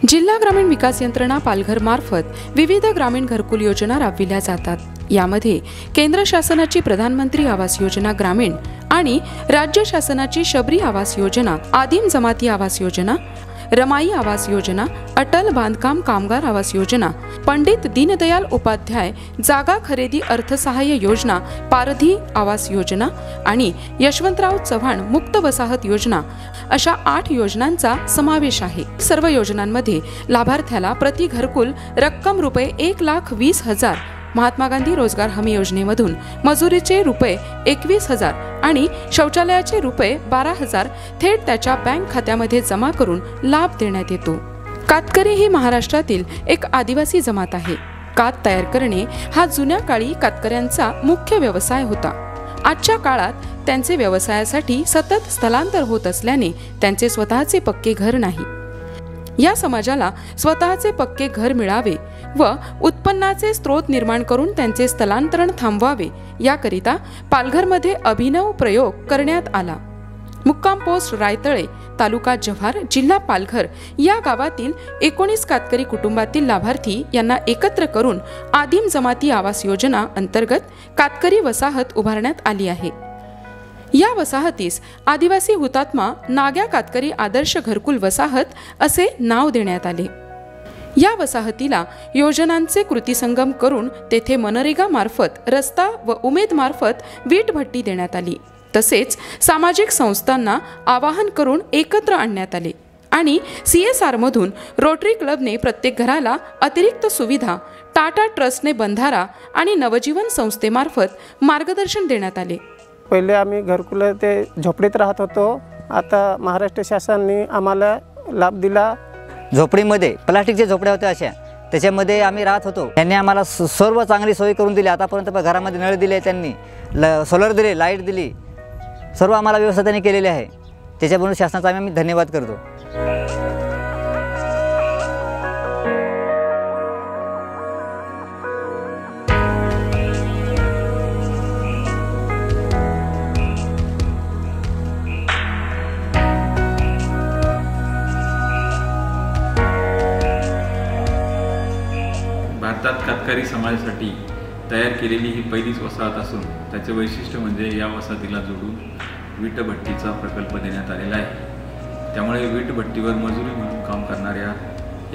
जिल्हा ग्रामीण विकास यंत्रणा पालघर मार्फत विविध ग्रामीण घरकुल योजना राबविल्या जातात। यामध्ये केंद्र शासनाची प्रधानमंत्री आवास योजना ग्रामीण आणि राज्य शासनाची शबरी आवास योजना, आदिम जमाती आवास योजना, रमाई आवास योजना, अटल बांधकाम कामगार आवास योजना, पंडित दीनदयाल उपाध्याय जागा खरेदी अर्थसहाय्य योजना, पारधी आवास योजना आणि यशवंतराव चव्हाण मुक्त वसाहत योजना अशा 8 योजनांचा समावेश आहे। सर्व योजनांमध्ये लाभार्थ्याला प्रति घरकुल रक्कम रुपये 1,20,000, महात्मा गांधी रोजगार हमी योजनेमधून मजुरीचे रुपये 21,000 आणि शौचालयाचे रुपये 12,000 थेट त्याच्या बँक खात्यामध्ये जमा करून लाभ देण्यात येतो। कातकरी ही महाराष्ट्रातील एक आदिवासी जमात आहे। कात तयार करणे हा जुन्या काळी कातकऱ्यांचा मुख्य व्यवसाय होता। आजच्या काळात त्यांचे व्यवसायासाठी सतत स्थलांतर होत असल्याने त्यांचे स्वतःचे पक्के घर नाही। या समाजाला स्वतःचे पक्के घर मिळावे व उत्पन्नाचे स्रोत निर्माण करून त्यांचे स्थलांतरण थांबवावे याकरिता पालघरमध्ये अभिनव प्रयोग करण्यात आला। मुक्काम पोस्ट रायतळे, तालुका जव्हार, जिल्हा पालघर या गावातील 19 कातकरी कुटुंबातील लाभार्थी यांना एकत्र करून आदिम जमाती आवास योजना अंतर्गत कातकरी वसाहत उभारण्यात आली आहे। या वसाहतीस आदिवासी हुतात्मा नाग्या कातकरी आदर्श घरकुल वसाहत असे नाव देण्यात आले। या वसाहतीला योजनांचे कृतीसंगम करून तेथे मनरेगा मार्फत रस्ता व उमेद मार्फत वीट भट्टी देण्यात आली। तसेच सामाजिक संस्थांना आवाहन करून एकत्र आणण्यात आले आणि CSR मधून रोटरी क्लबने प्रत्येक घराला अतिरिक्त सुविधा, टाटा ट्रस्टने बंधारा आणि नवजीवन संस्थेमार्फत मार्गदर्शन देण्यात आले। पहिले आम्ही घरकुल ते झोपडीत राहत होतो। आता महाराष्ट्र शासनाने आम्हाला लाभ दिला। झोपडीमध्ये प्लास्टिकच्या झोपड्या होत्या अशा, त्याच्यामध्ये आम्ही राहत होतो। त्यांनी आम्हाला सर्व चांगली सोय करून दिली। आतापर्यंत घरामध्ये नळ दिले, त्यांनी सोलर दिले, लाईट दिली, सर्व आम्हाला व्यवस्था त्यांनी केलेली आहे। त्याच्याबरोबर शासनाचा आम्ही धन्यवाद करतो। भारतात कातकरी समाजासाठी तयार केलेली ही पहिलीच वसाहत असून त्याचे वैशिष्ट्य म्हणजे या वसाहतीला जोडून वीटभट्टीचा प्रकल्प देण्यात आलेला आहे। त्यामुळे वीटभट्टीवर मजुरी म्हणून काम करणाऱ्या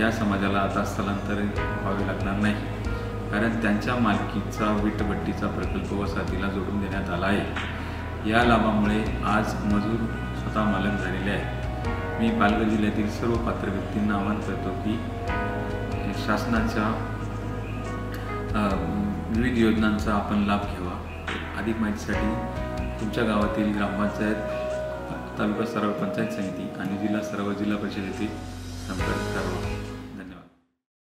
या समाजाला आता स्थलांतर व्हावे लागणार नाही, कारण त्यांच्या मालकीचा वीटभट्टीचा प्रकल्प वसाहतीला जोडून देण्यात आला आहे। या लाभामुळे आज मजूर स्वतः मालक झालेले आहेत। मी पालघर जिल्ह्यातील सर्व पात्र व्यक्तींना आवाहन करतो की शासनाच्या विविध योजनांचा आपण लाभ घ्यावा। अधिक माहितीसाठी तुमच्या गावातील ग्रामपंचायत, तालुका स्तरावर पंचायत समिती आणि जिल्हा स्तरावर जिल्हा परिषद येथे संपर्क